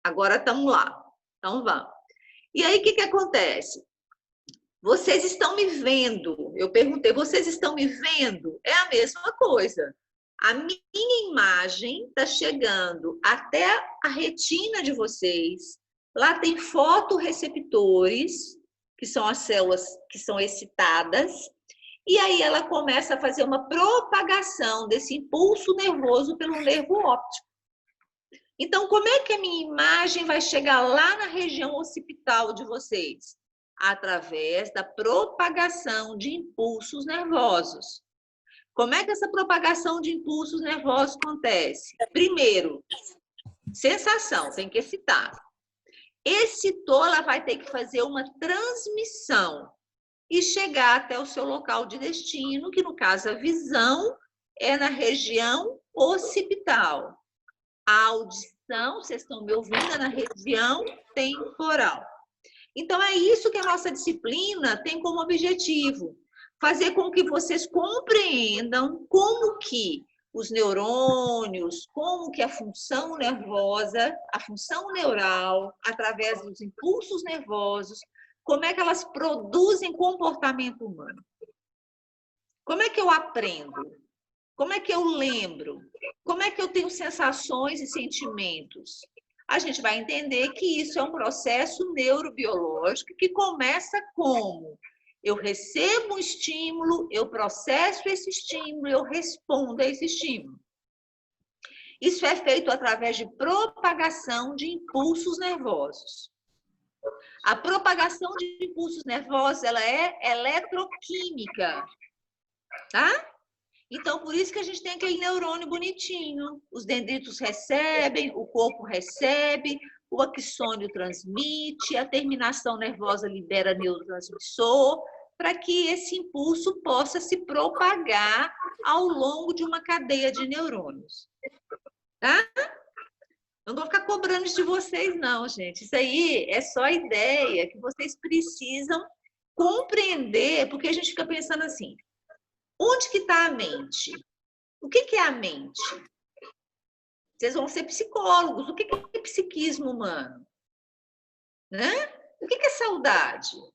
Agora estamos lá. Então vamos. E aí, o que acontece? Vocês estão me vendo? Eu perguntei, vocês estão me vendo? É a mesma coisa. A minha imagem está chegando até a retina de vocês. Lá tem fotorreceptores, que são as células que são excitadas, e aí ela começa a fazer uma propagação desse impulso nervoso pelo nervo óptico. Então, como é que a minha imagem vai chegar lá na região occipital de vocês? Através da propagação de impulsos nervosos. Como é que essa propagação de impulsos nervosos acontece? Primeiro, sensação, tem que excitar. Excitou, ela vai ter que fazer uma transmissão e chegar até o seu local de destino, que no caso a visão é na região occipital. A audição, vocês estão me ouvindo, é na região temporal. Então, é isso que a nossa disciplina tem como objetivo. Fazer com que vocês compreendam como que os neurônios, como que a função nervosa, a função neural, através dos impulsos nervosos, como é que elas produzem comportamento humano. Como é que eu aprendo? Como é que eu lembro? Como é que eu tenho sensações e sentimentos? A gente vai entender que isso é um processo neurobiológico que começa como? Eu recebo um estímulo, eu processo esse estímulo, eu respondo a esse estímulo. Isso é feito através de propagação de impulsos nervosos. A propagação de impulsos nervosos, ela é eletroquímica, tá? Então, por isso que a gente tem aquele neurônio bonitinho. Os dendritos recebem, o corpo recebe, o axônio transmite, a terminação nervosa libera neurotransmissor, para que esse impulso possa se propagar ao longo de uma cadeia de neurônios. Tá? Não vou ficar cobrando isso de vocês, não, gente. Isso aí é só ideia que vocês precisam compreender, porque a gente fica pensando assim, onde que está a mente? O que é a mente? Vocês vão ser psicólogos. O que é psiquismo humano? Né? O que é saudade? O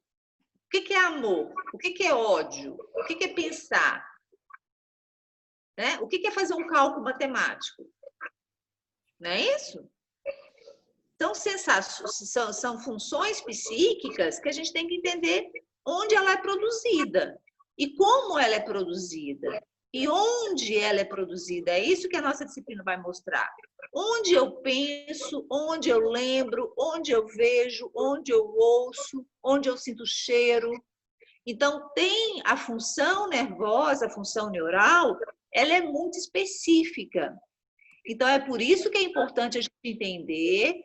que é amor? O que é ódio? O que é pensar? Né? O que é fazer um cálculo matemático? Não é isso? Então, são funções psíquicas que a gente tem que entender onde ela é produzida e como ela é produzida e onde ela é produzida. É isso que a nossa disciplina vai mostrar. Onde eu penso, onde eu lembro, onde eu vejo, onde eu ouço, onde eu sinto cheiro. Então, tem a função nervosa, a função neural, ela é muito específica. Então, é por isso que é importante a gente entender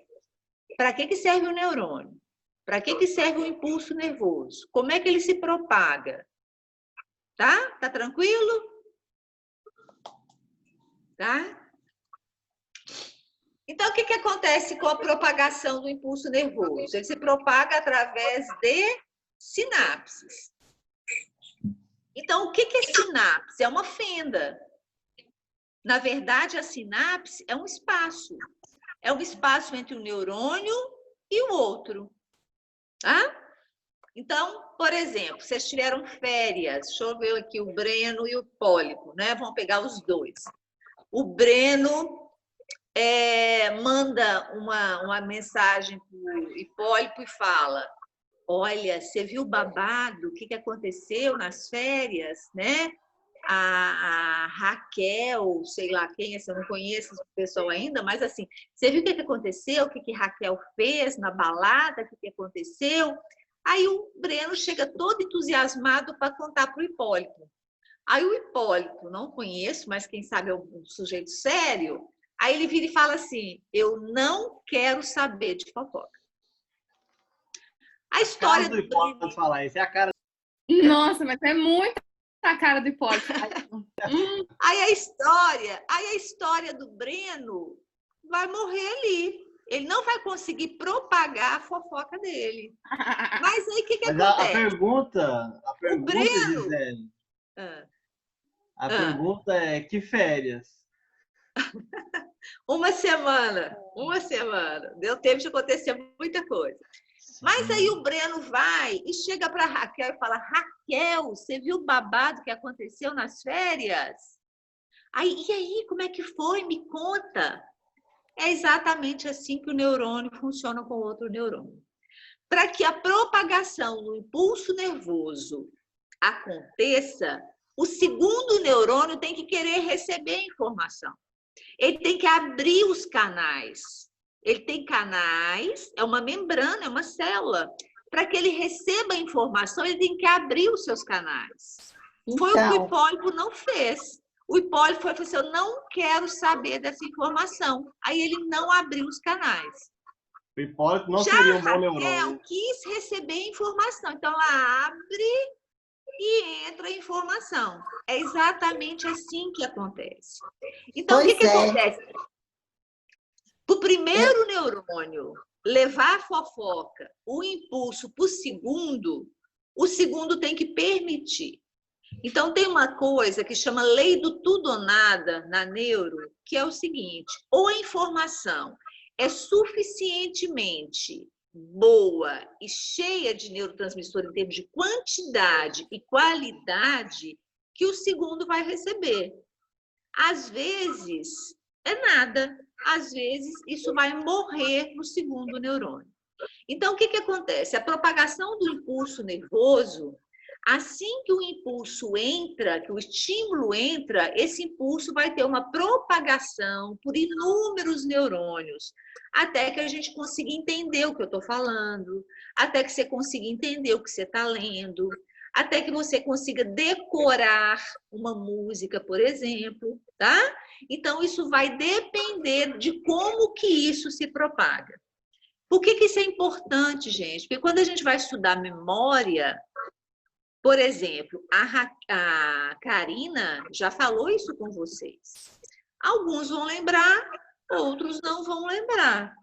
para que serve o neurônio, para que serve o impulso nervoso, como é que ele se propaga. Tá? Tá tranquilo? Tá? Então, o que acontece com a propagação do impulso nervoso? Ele se propaga através de sinapses. Então, o que é sinapse? É uma fenda. Na verdade, a sinapse é um espaço. É um espaço entre um neurônio e o outro. Tá? Então, por exemplo, vocês tiveram férias. Deixa eu ver aqui o Breno e o Hipólito, né? Vamos pegar os dois. O Breno manda uma mensagem para o Hipólito e fala: olha, você viu o babado? O que aconteceu nas férias, né? A Raquel, sei lá quem, eu não conheço esse pessoal ainda, mas assim, você viu o que aconteceu? O que Raquel fez na balada? O que aconteceu? Aí o Breno chega todo entusiasmado para contar para o Hipólito. Aí o Hipólito, não conheço, mas quem sabe é um sujeito sério, aí ele vira e fala assim: eu não quero saber de fofoca. A história do Hipólito falar isso, é a cara. Nossa, mas é muito a cara do Hipólito. Aí a história do Breno vai morrer ali. Ele não vai conseguir propagar a fofoca dele. Mas aí o que acontece? A pergunta, o Breno... Gisele, a pergunta é: que férias? Uma semana. Uma semana. Deu tempo de acontecer muita coisa. Mas aí o Breno vai e chega para a Raquel e fala: Raquel, você viu o babado que aconteceu nas férias? Aí, e aí, como é que foi? Me conta. É exatamente assim que o neurônio funciona com outro neurônio. Para que a propagação do impulso nervoso aconteça, o segundo neurônio tem que querer receber a informação. Ele tem que abrir os canais. Ele tem canais, é uma membrana, é uma célula. Para que ele receba a informação, ele tem que abrir os seus canais. Foi o que o Hipólito não fez. O Hipólito foi assim: eu não quero saber dessa informação. Aí ele não abriu os canais. O Hipólito não Já seria um bom a neurônio. Raquel quis receber informação. Então, ela abre e entra a informação. É exatamente assim que acontece. Então, o que acontece? O primeiro neurônio levar a fofoca, o impulso para o segundo tem que permitir. Então, tem uma coisa que chama lei do tudo ou nada na neuro, que é o seguinte: ou a informação é suficientemente boa e cheia de neurotransmissor em termos de quantidade e qualidade, que o segundo vai receber. Às vezes, é nada. Às vezes, isso vai morrer no segundo neurônio. Então, o que acontece? A propagação do impulso nervoso, assim que o impulso entra, que o estímulo entra, esse impulso vai ter uma propagação por inúmeros neurônios, até que a gente consiga entender o que eu estou falando, até que você consiga entender o que você está lendo, até que você consiga decorar uma música, por exemplo, tá? Então, isso vai depender de como que isso se propaga. Por que isso é importante, gente? Porque quando a gente vai estudar memória, por exemplo, a Karina já falou isso com vocês. Alguns vão lembrar, outros não vão lembrar.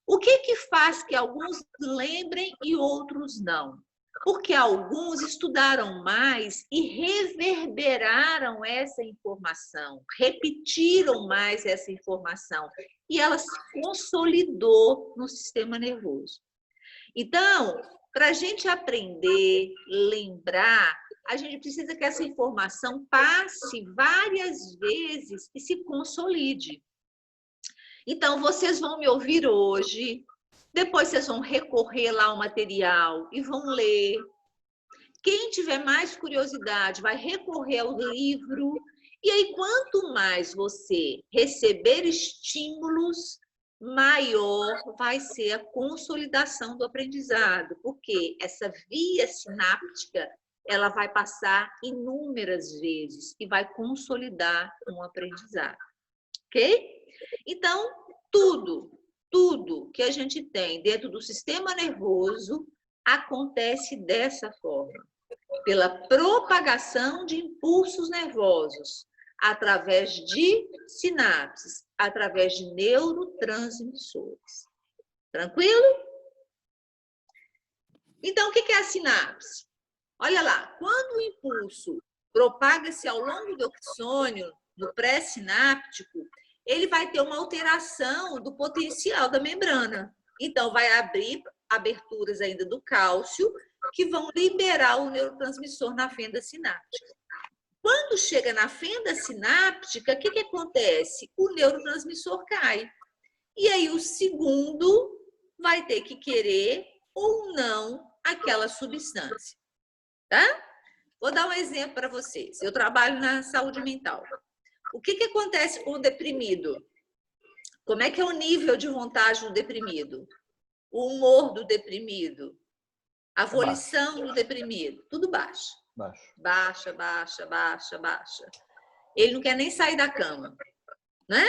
O que faz que alguns lembrem e outros não? Porque alguns estudaram mais e reverberaram essa informação, repetiram mais essa informação, e ela se consolidou no sistema nervoso. Então, para a gente aprender, lembrar, a gente precisa que essa informação passe várias vezes e se consolide. Então, vocês vão me ouvir hoje, depois vocês vão recorrer lá ao material e vão ler. Quem tiver mais curiosidade vai recorrer ao livro. E aí, quanto mais você receber estímulos, maior vai ser a consolidação do aprendizado, porque essa via sináptica ela vai passar inúmeras vezes e vai consolidar um aprendizado. Ok? Então, tudo que a gente tem dentro do sistema nervoso acontece dessa forma, pela propagação de impulsos nervosos, através de sinapses, através de neurotransmissores. Tranquilo? Então, o que é a sinapse? Olha lá, quando o impulso propaga-se ao longo do axônio, no pré-sináptico, ele vai ter uma alteração do potencial da membrana. Então, vai abrir aberturas ainda do cálcio, que vão liberar o neurotransmissor na fenda sináptica. Quando chega na fenda sináptica, o que acontece? O neurotransmissor cai. E aí o segundo vai ter que querer ou não aquela substância. Tá? Vou dar um exemplo para vocês. Eu trabalho na saúde mental. O que acontece com o deprimido? Como é que é o nível de vontade do deprimido? O humor do deprimido? A volição do deprimido? Tudo baixo. Baixa. Ele não quer nem sair da cama, né?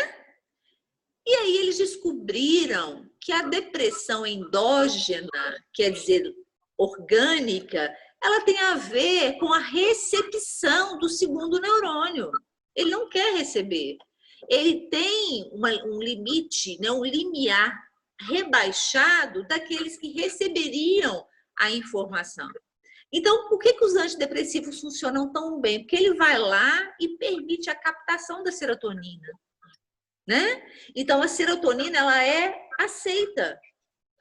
E aí eles descobriram que a depressão endógena, quer dizer, orgânica, ela tem a ver com a recepção do segundo neurônio. Ele não quer receber. Ele tem um limite, né, um limiar rebaixado daqueles que receberiam a informação. Então, por que os antidepressivos funcionam tão bem? Porque ele vai lá e permite a captação da serotonina. né? Então, a serotonina, ela é aceita.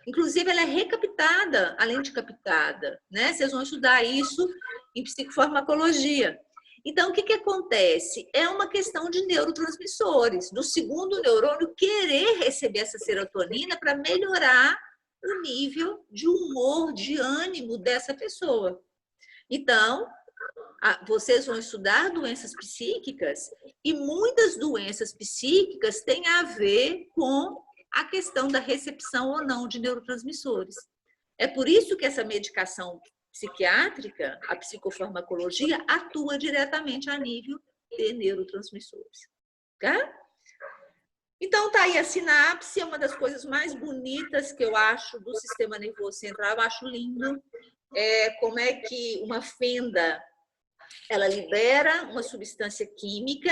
Inclusive, ela é recaptada, além de captada, né? Vocês vão estudar isso em psicofarmacologia. Então, o que acontece? É uma questão de neurotransmissores, do segundo neurônio querer receber essa serotonina para melhorar o nível de humor, de ânimo dessa pessoa. Então, vocês vão estudar doenças psíquicas e muitas doenças psíquicas têm a ver com a questão da recepção ou não de neurotransmissores. É por isso que essa medicação psiquiátrica, a psicofarmacologia, atua diretamente a nível de neurotransmissores. Tá? Então, tá aí a sinapse, é uma das coisas mais bonitas que eu acho do sistema nervoso central, eu acho lindo. Como é que uma fenda, ela libera uma substância química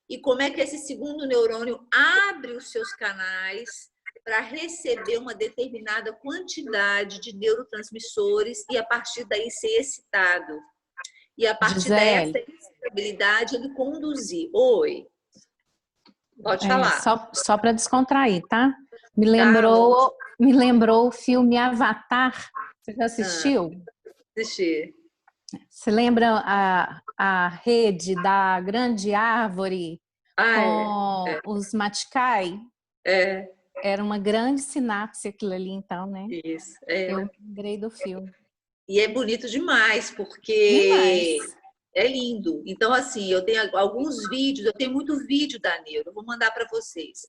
e como é que esse segundo neurônio abre os seus canais para receber uma determinada quantidade de neurotransmissores e, a partir daí, ser excitado. E, a partir dessa excitabilidade, ele conduzir. Oi. Pode falar. Só para descontrair, tá? Me lembrou o filme Avatar. Você já assistiu? Assisti. Você lembra a rede da grande árvore com os maticai? Era uma grande sinapse aquilo ali, então, né? Isso. Eu lembrei do filme. E é bonito demais, porque é lindo. Então, assim, eu tenho alguns vídeos, eu tenho muito vídeo da Neuro, eu vou mandar para vocês.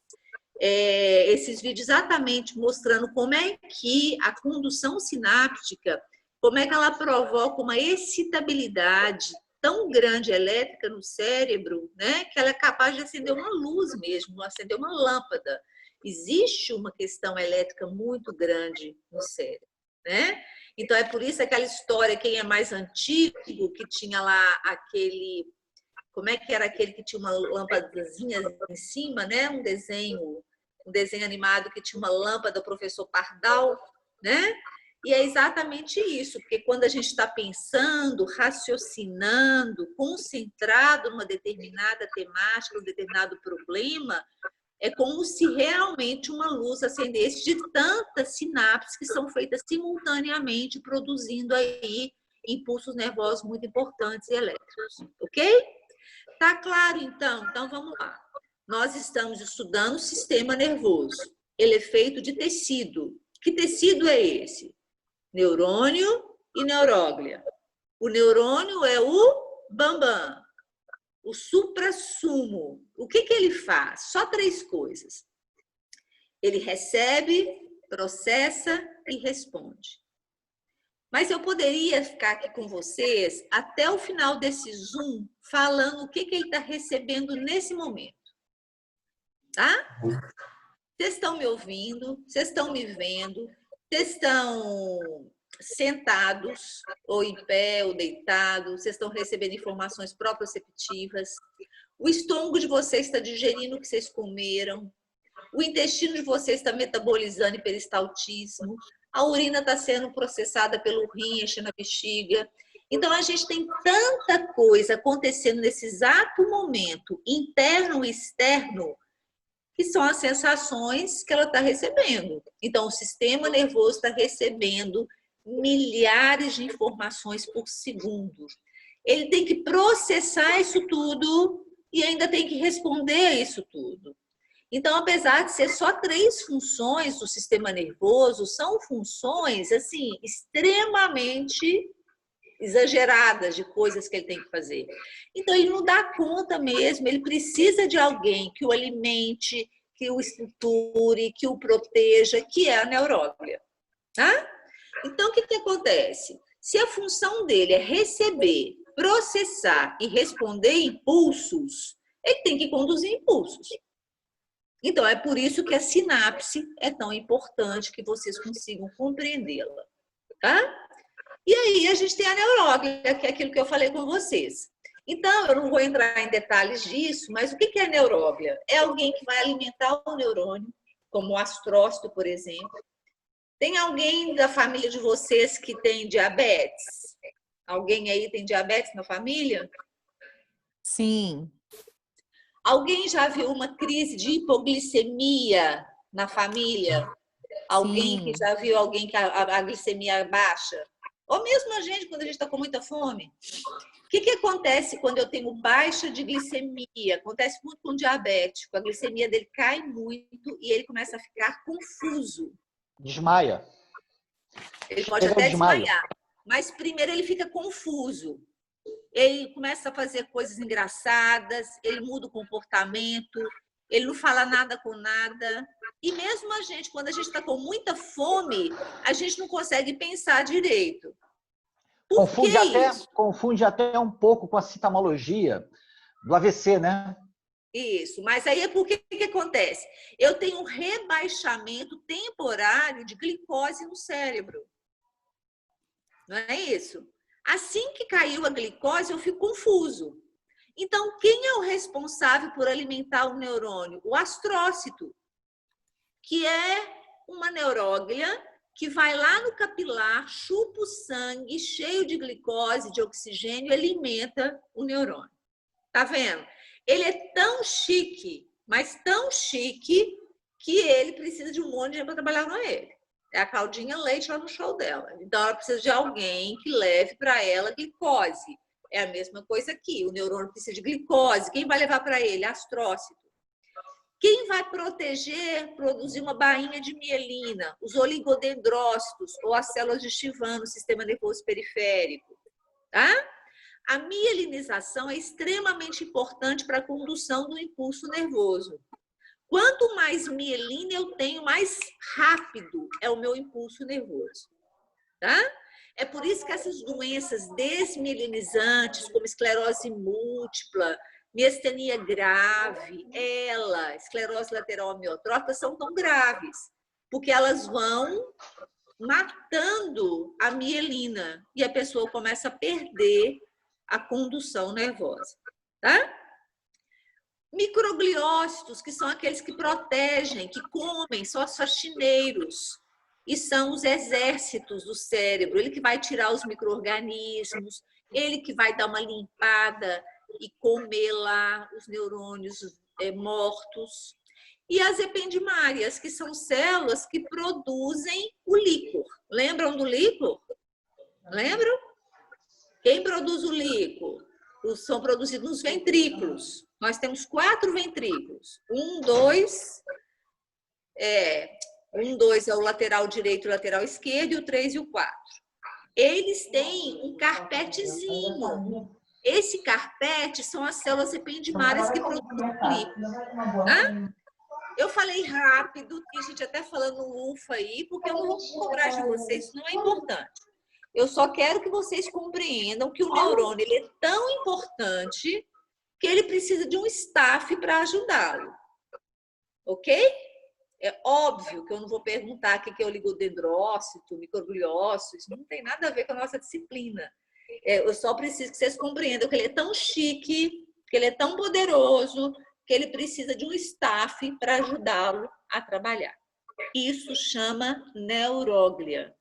Esses vídeos exatamente mostrando como é que a condução sináptica, como é que ela provoca uma excitabilidade tão grande elétrica no cérebro, né, que ela é capaz de acender uma luz mesmo, acender uma lâmpada. Existe uma questão elétrica muito grande no cérebro, né? Então, é por isso aquela história, quem é mais antigo, que tinha lá aquele... Como é que era aquele que tinha uma lâmpadazinha em cima, né? Um desenho animado que tinha uma lâmpada do professor Pardal, né? E é exatamente isso, porque quando a gente está pensando, raciocinando, concentrado numa determinada temática, um determinado problema, é como se realmente uma luz acendesse de tantas sinapses que são feitas simultaneamente, produzindo aí impulsos nervosos muito importantes e elétricos, ok? Tá claro, então? Então, vamos lá. Nós estamos estudando o sistema nervoso. Ele é feito de tecido. Que tecido é esse? Neurônio e neuróglia. O neurônio é o bambam. O suprassumo, o que ele faz? Só 3 coisas. Ele recebe, processa e responde. Mas eu poderia ficar aqui com vocês até o final desse Zoom falando o que ele está recebendo nesse momento. Tá? Vocês estão me ouvindo, vocês estão me vendo, vocês estão sentados, ou em pé, ou deitados, vocês estão recebendo informações proprioceptivas, o estômago de vocês está digerindo o que vocês comeram, o intestino de vocês está metabolizando peristaltismo, a urina está sendo processada pelo rim, enchendo a bexiga. Então, a gente tem tanta coisa acontecendo nesse exato momento, interno e externo, que são as sensações que ela está recebendo. Então, o sistema nervoso está recebendo milhares de informações por segundo. Ele tem que processar isso tudo e ainda tem que responder a isso tudo. Então, apesar de ser só 3 funções do sistema nervoso, são funções assim extremamente exageradas de coisas que ele tem que fazer. Então, ele não dá conta mesmo, ele precisa de alguém que o alimente, que o estruture, que o proteja, que é a neuróglia. Tá? Então, o que acontece? Se a função dele é receber, processar e responder impulsos, ele tem que conduzir impulsos. Então, é por isso que a sinapse é tão importante que vocês consigam compreendê-la. Tá? E aí, a gente tem a neuróglia, que é aquilo que eu falei com vocês. Então, eu não vou entrar em detalhes disso, mas o que é a neuróglia? É alguém que vai alimentar o neurônio, como o astrócito, por exemplo. Tem alguém da família de vocês que tem diabetes? Alguém aí tem diabetes na família? Sim. Alguém já viu uma crise de hipoglicemia na família? Alguém que já viu alguém que a glicemia baixa? Ou mesmo a gente, quando a gente está com muita fome. O que acontece quando eu tenho baixa de glicemia? Acontece muito com o diabético. A glicemia dele cai muito e ele começa a ficar confuso. Desmaia. Ele pode até desmaiar. Mas primeiro ele fica confuso. Ele começa a fazer coisas engraçadas, ele muda o comportamento, ele não fala nada com nada. E mesmo a gente, quando a gente está com muita fome, a gente não consegue pensar direito. Confunde até um pouco com a sintomologia do AVC, né? Isso, mas aí é porque que acontece? Eu tenho um rebaixamento temporário de glicose no cérebro. Não é isso? Assim que caiu a glicose, eu fico confuso. Então, quem é o responsável por alimentar o neurônio? O astrócito, que é uma neuróglia que vai lá no capilar, chupa o sangue, cheio de glicose, de oxigênio, e alimenta o neurônio. Tá vendo? Ele é tão chique, mas tão chique, que ele precisa de um monte de gente para trabalhar com ele. É a Claudinha Leite lá no show dela. Então, ela precisa de alguém que leve para ela glicose. É a mesma coisa aqui. O neurônio precisa de glicose. Quem vai levar para ele? Astrócito. Quem vai proteger, produzir uma bainha de mielina? Os oligodendrócitos ou as células de Chivan no sistema nervoso periférico. Tá? A mielinização é extremamente importante para a condução do impulso nervoso. Quanto mais mielina eu tenho, mais rápido é o meu impulso nervoso. Tá? É por isso que essas doenças desmielinizantes, como esclerose múltipla, miastenia grave, esclerose lateral amiotrófica, são tão graves, porque elas vão matando a mielina e a pessoa começa a perder a condução nervosa. Tá? Microgliócitos, que são aqueles que protegem, que comem, são os faxineiros. E são os exércitos do cérebro. Ele que vai tirar os micro-organismos, ele que vai dar uma limpada e comer lá os neurônios mortos. E as ependimárias, que são células que produzem o líquor. Lembram do líquor? Lembram? Quem produz o líquor? São produzidos nos ventrículos. Nós temos 4 ventrículos. 1, 2 é o lateral direito e o lateral esquerdo, e o 3 e o 4. Eles têm um carpetezinho. Esse carpete são as células ependimárias que produzem líquido. Tá? Eu falei rápido, tem gente até falando ufa aí, porque eu não vou cobrar de vocês, isso não é importante. Eu só quero que vocês compreendam que o neurônio ele é tão importante que ele precisa de um staff para ajudá-lo. Ok? É óbvio que eu não vou perguntar o que é oligodendrócito, microgliócito, isso não tem nada a ver com a nossa disciplina. Eu só preciso que vocês compreendam que ele é tão chique, que ele é tão poderoso, que ele precisa de um staff para ajudá-lo a trabalhar. Isso chama neuróglia.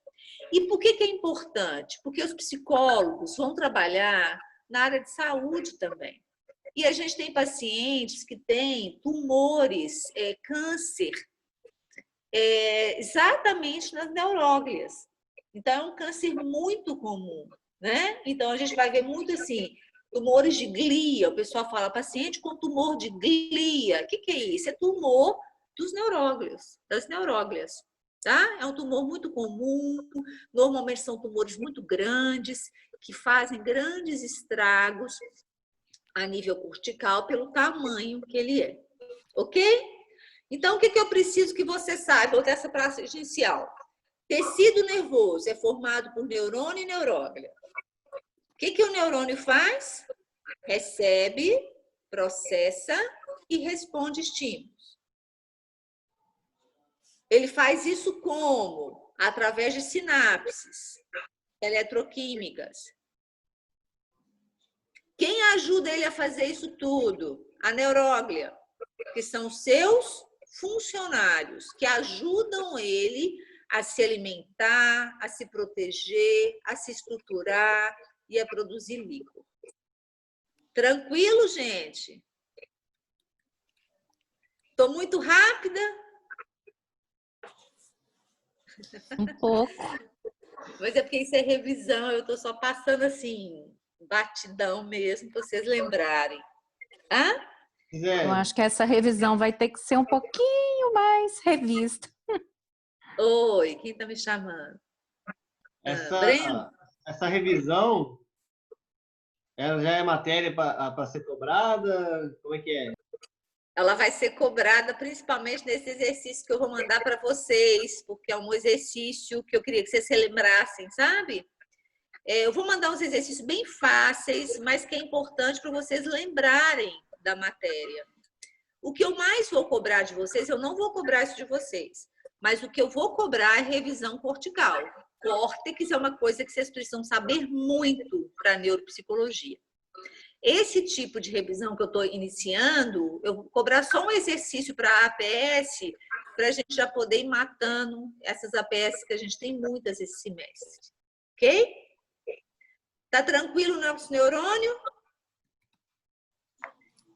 E por que é importante? Porque os psicólogos vão trabalhar na área de saúde também. E a gente tem pacientes que têm tumores, câncer, exatamente nas neuróglias. Então, é um câncer muito comum, né? Então, a gente vai ver muito assim, tumores de glia. O pessoal fala, paciente com tumor de glia. O que é isso? É tumor dos neuróglios, das neuróglias. Tá? É um tumor muito comum, normalmente são tumores muito grandes, que fazem grandes estragos a nível cortical pelo tamanho que ele é. Ok? Então, o que eu preciso que você saiba dessa praça inicial? Tecido nervoso é formado por neurônio e neuróglia. O que o neurônio faz? Recebe, processa e responde estímulos. Ele faz isso como? Através de sinapses eletroquímicas. Quem ajuda ele a fazer isso tudo? A neuróglia, que são seus funcionários, que ajudam ele a se alimentar, a se proteger, a se estruturar e a produzir líquido. Tranquilo, gente? Estou muito rápida? Um pouco. Mas é porque isso é revisão, eu estou só passando assim, batidão mesmo, para vocês lembrarem. Hã? Eu acho que essa revisão vai ter que ser um pouquinho mais revista. Oi, quem está me chamando? Essa revisão, ela já é matéria para ser cobrada? Como é que é? Ela vai ser cobrada principalmente nesse exercício que eu vou mandar para vocês, porque é um exercício que eu queria que vocês se lembrassem, sabe? Eu vou mandar uns exercícios bem fáceis, mas que é importante para vocês lembrarem da matéria. O que eu mais vou cobrar de vocês, eu não vou cobrar isso de vocês, mas o que eu vou cobrar é revisão cortical. Córtex é uma coisa que vocês precisam saber muito para a neuropsicologia. Esse tipo de revisão que eu estou iniciando, eu vou cobrar só um exercício para a APS, para a gente já poder ir matando essas APS que a gente tem muitas esse semestre. Ok? Tá tranquilo o nosso neurônio?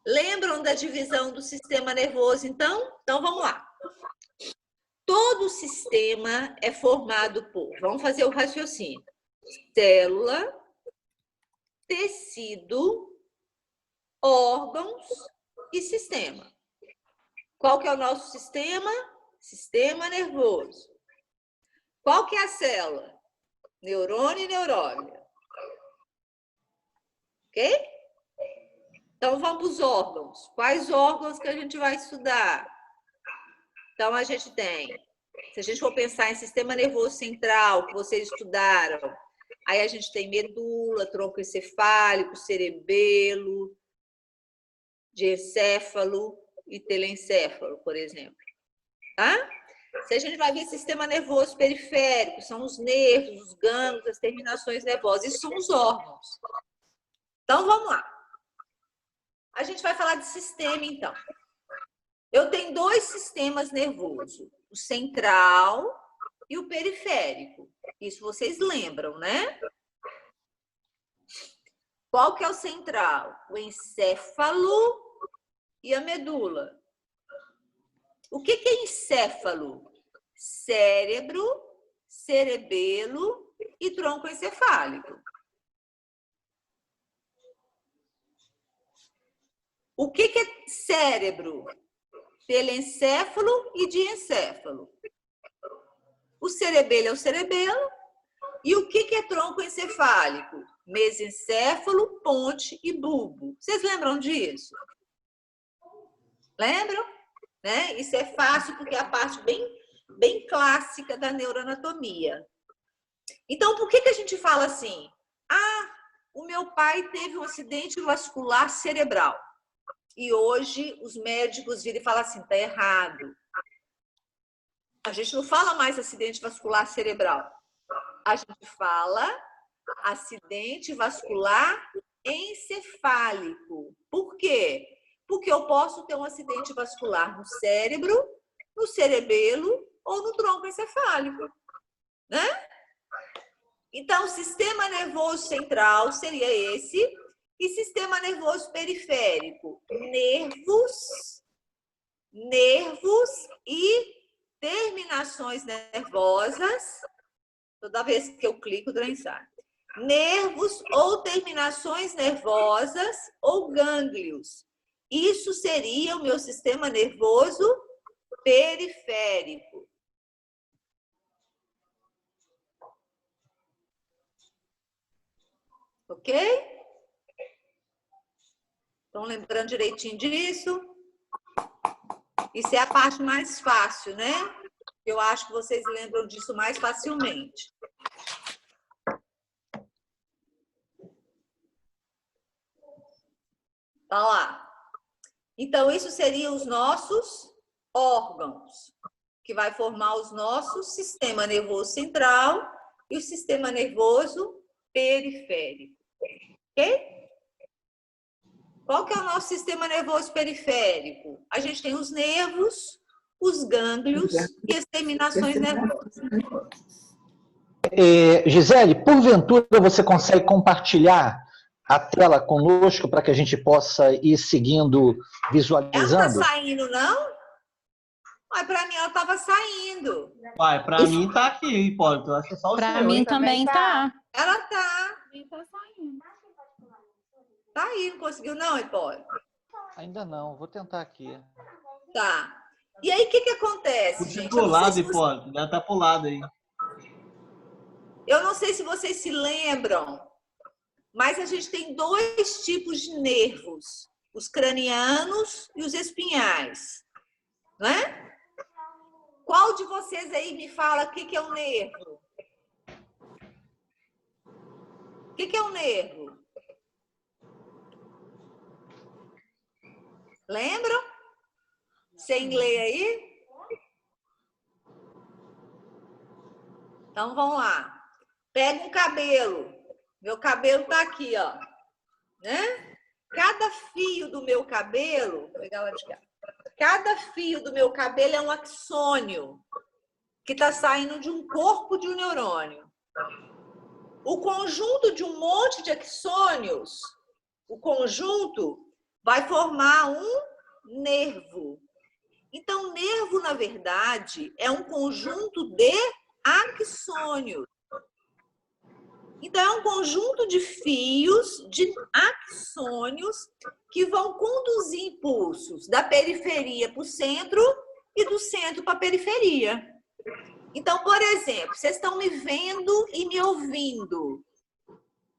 Lembram da divisão do sistema nervoso, então? Então, vamos lá. Todo sistema é formado por, vamos fazer o raciocínio, célula, tecido, órgãos e sistema. Qual que é o nosso sistema? Sistema nervoso. Qual que é a célula? Neurônio e neurônio. Ok? Então, vamos para os órgãos. Quais órgãos que a gente vai estudar? Então, a gente tem, se a gente for pensar em sistema nervoso central, que vocês estudaram, aí a gente tem medula, tronco encefálico, cerebelo, diencéfalo e telencéfalo, por exemplo. Tá? Se a gente vai ver sistema nervoso periférico, são os nervos, os gânglios, as terminações nervosas, isso são os órgãos. Então, vamos lá. A gente vai falar de sistema, então. Eu tenho dois sistemas nervosos, o central e o periférico. Isso vocês lembram, né? Qual que é o central? O encéfalo e a medula. O que é encéfalo? Cérebro, cerebelo e tronco encefálico. O que é cérebro? Telencéfalo e diencéfalo. O cerebelo é o cerebelo. E o que é tronco encefálico? Mesencéfalo, ponte e bulbo. Vocês lembram disso? Lembram? Né? Isso é fácil porque é a parte bem clássica da neuroanatomia. Então, por que a gente fala assim? Ah, o meu pai teve um acidente vascular cerebral. E hoje os médicos viram e falam assim, tá errado. A gente não fala mais acidente vascular cerebral. A gente fala acidente vascular encefálico. Por quê? Porque eu posso ter um acidente vascular no cérebro, no cerebelo ou no tronco encefálico, né? Então, o sistema nervoso central seria esse, e sistema nervoso periférico, nervos e terminações nervosas. Toda vez que eu clico, transar. Nervos ou terminações nervosas ou gânglios. Isso seria o meu sistema nervoso periférico. Ok? Estão lembrando direitinho disso? Isso é a parte mais fácil, né? Eu acho que vocês lembram disso mais facilmente. Tá lá. Então, isso seriam os nossos órgãos, que vai formar os nossos sistema nervoso central e o sistema nervoso periférico. Ok? Qual que é o nosso sistema nervoso periférico? A gente tem os nervos, os gânglios e as terminações nervosas. Gisele, porventura você consegue compartilhar a tela conosco para que a gente possa ir seguindo, visualizando? Ela não está saindo, não? Mas para mim ela estava saindo. Pai, para mim tá aqui, Hipólito. Eu acho que é só o Para seu, mim hein? também tá. Ela tá. Tá saindo. Tá aí, não conseguiu não, Hipólito? Ainda não, vou tentar aqui. Tá. E aí, o que acontece, Puxa gente? pro lado, Hipólito. Já tá pro lado aí. Eu não sei se vocês se lembram, mas a gente tem 2 tipos de nervos. Os cranianos e os espinhais. Não é? Qual de vocês aí me fala o que é um nervo? O que é um nervo? Lembram? Sem ler aí? Então, vamos lá. Pega um cabelo. Meu cabelo tá aqui, ó. Né? Cada fio do meu cabelo... Vou pegar lá de cá. Cada fio do meu cabelo é um axônio que está saindo de um corpo de um neurônio. O conjunto de um monte de axônios, o conjunto vai formar um nervo. Então, nervo, na verdade, é um conjunto de axônios. Então, é um conjunto de fios, de axônios, que vão conduzir impulsos da periferia para o centro e do centro para a periferia. Então, por exemplo, vocês estão me vendo e me ouvindo.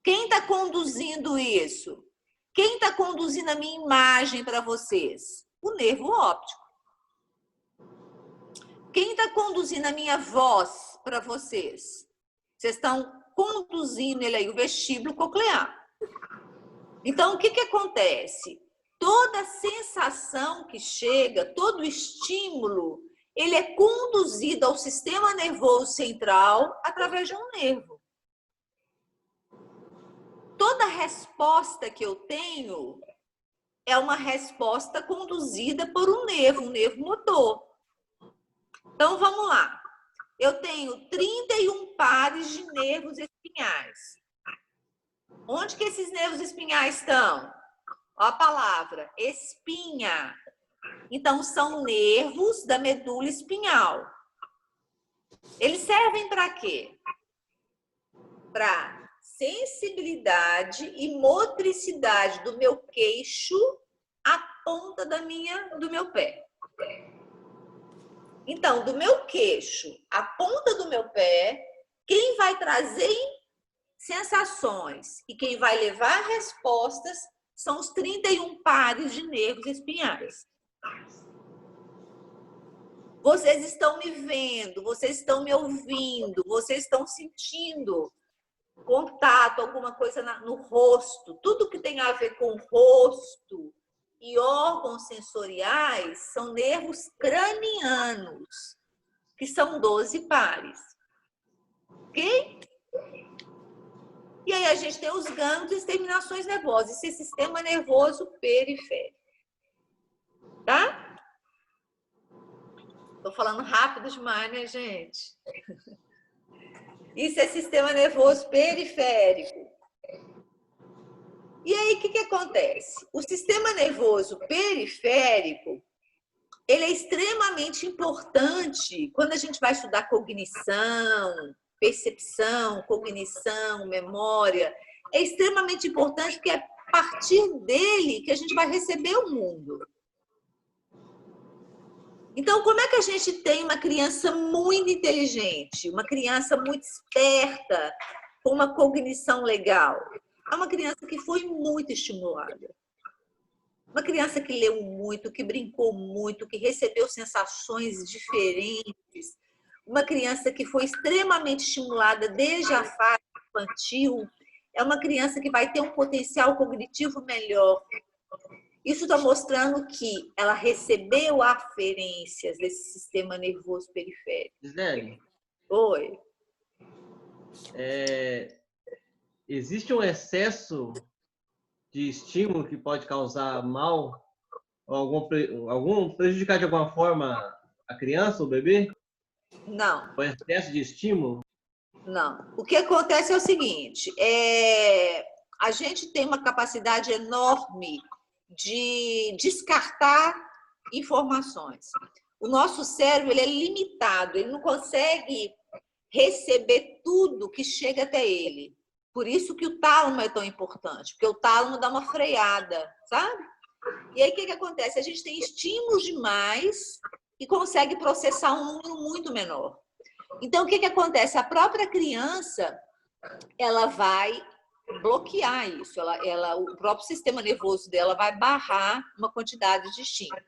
Quem está conduzindo isso? Quem está conduzindo a minha imagem para vocês? O nervo óptico. Quem está conduzindo a minha voz para vocês? Vocês estão conduzindo ele aí, o vestíbulo coclear. Então, o que acontece? Toda sensação que chega, todo estímulo, ele é conduzido ao sistema nervoso central através de um nervo. Toda resposta que eu tenho é uma resposta conduzida por um nervo motor. Então, vamos lá. Eu tenho 31 pares de nervos espinhais. Onde que esses nervos espinhais estão? Ó a palavra, espinha. Então, são nervos da medula espinhal. Eles servem para quê? Para sensibilidade e motricidade do meu queixo à ponta do meu pé. Então, do meu queixo à ponta do meu pé, quem vai trazer sensações e quem vai levar respostas são os 31 pares de nervos espinhais. Vocês estão me vendo, vocês estão me ouvindo, vocês estão sentindo contato, alguma coisa no rosto. Tudo que tem a ver com o rosto e órgãos sensoriais são nervos cranianos, que são 12 pares. Ok? E aí a gente tem os gânglios e terminações nervosas. Esse sistema nervoso periférico. Tá? Estou falando rápido demais, né, gente? Isso é sistema nervoso periférico. E aí, o que acontece? O sistema nervoso periférico, ele é extremamente importante quando a gente vai estudar cognição, percepção, cognição, memória. É extremamente importante porque é a partir dele que a gente vai receber o mundo. Então, como é que a gente tem uma criança muito inteligente, uma criança muito esperta, com uma cognição legal? É uma criança que foi muito estimulada. Uma criança que leu muito, que brincou muito, que recebeu sensações diferentes. Uma criança que foi extremamente estimulada desde a fase infantil. É uma criança que vai ter um potencial cognitivo melhor. Isso está mostrando que ela recebeu aferências desse sistema nervoso periférico. Gisele? Oi. Existe um excesso de estímulo que pode causar mal, ou algum prejudicar de alguma forma a criança, o bebê? Não. O excesso de estímulo? Não. O que acontece é o seguinte, a gente tem uma capacidade enorme de descartar informações. O nosso cérebro ele é limitado, ele não consegue receber tudo que chega até ele. Por isso que o tálamo é tão importante, porque o tálamo dá uma freada, sabe? E aí, o que acontece? A gente tem estímulos demais e consegue processar um número muito menor. Então, o que acontece? A própria criança, ela vai bloquear isso. O próprio sistema nervoso dela vai barrar uma quantidade de estímulo.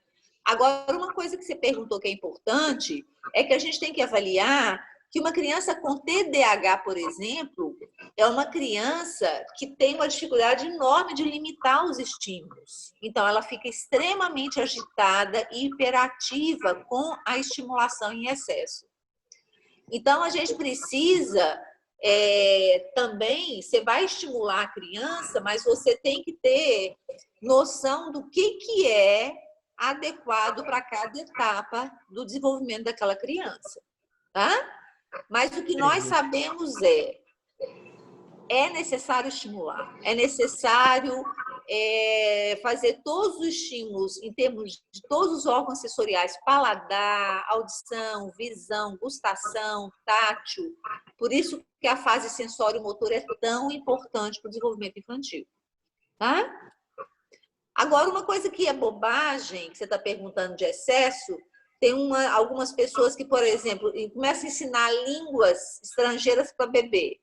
Agora, uma coisa que você perguntou que é importante é que a gente tem que avaliar que uma criança com TDAH, por exemplo, é uma criança que tem uma dificuldade enorme de limitar os estímulos. Então, ela fica extremamente agitada e hiperativa com a estimulação em excesso. Então, a gente precisa também, você vai estimular a criança, mas você tem que ter noção do que é adequado para cada etapa do desenvolvimento daquela criança, tá? Mas o que nós sabemos é necessário estimular, é necessário fazer todos os estímulos em termos de todos os órgãos sensoriais, paladar, audição, visão, gustação, tátil. Por isso que a fase sensório-motor é tão importante para o desenvolvimento infantil, tá? Agora, uma coisa que é bobagem, que você está perguntando de excesso, tem algumas pessoas que, por exemplo, começam a ensinar línguas estrangeiras para bebê.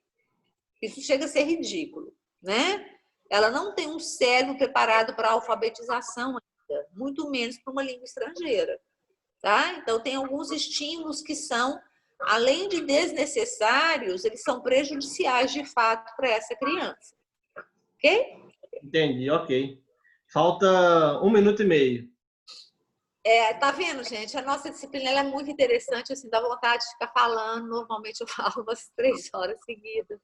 Isso chega a ser ridículo, né? Ela não tem um cérebro preparado para a alfabetização ainda, muito menos para uma língua estrangeira, tá? Então, tem alguns estímulos que são, além de desnecessários, eles são prejudiciais, de fato, para essa criança. Ok? Entendi, ok. Falta 1 minuto e meio. Tá vendo, gente? A nossa disciplina ela é muito interessante, assim, dá vontade de ficar falando. Normalmente eu falo umas 3 horas seguidas.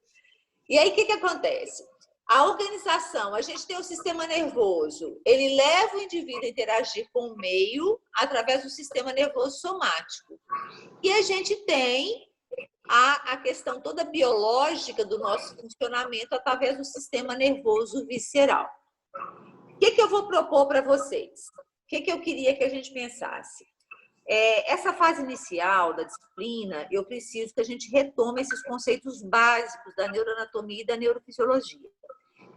E aí, o que acontece? A organização, a gente tem o sistema nervoso, ele leva o indivíduo a interagir com o meio através do sistema nervoso somático. E a gente tem a questão toda biológica do nosso funcionamento através do sistema nervoso visceral. O que eu vou propor para vocês? O que eu queria que a gente pensasse? Essa fase inicial da disciplina, eu preciso que a gente retome esses conceitos básicos da neuroanatomia e da neurofisiologia.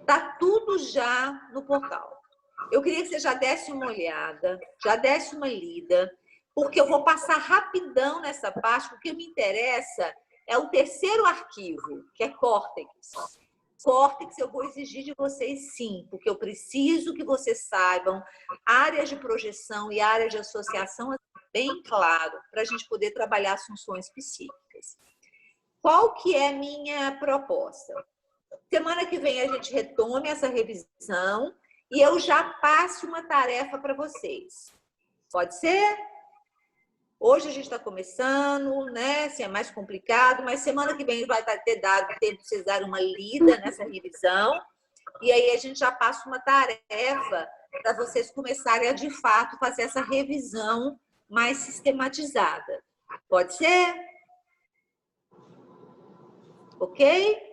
Está tudo já no portal. Eu queria que você já desse uma olhada, já desse uma lida, porque eu vou passar rapidão nessa parte, porque o que me interessa é o terceiro arquivo, que é córtex. Córtex eu vou exigir de vocês sim, porque eu preciso que vocês saibam áreas de projeção e áreas de associação bem claro, para a gente poder trabalhar as funções psíquicas. Qual que é a minha proposta? Semana que vem a gente retome essa revisão e eu já passo uma tarefa para vocês. Pode ser? Hoje a gente está começando, né? Assim, é mais complicado, mas semana que vem vai ter dado tempo de vocês darem uma lida nessa revisão. E aí a gente já passa uma tarefa para vocês começarem a, de fato, fazer essa revisão mais sistematizada. Pode ser? Ok?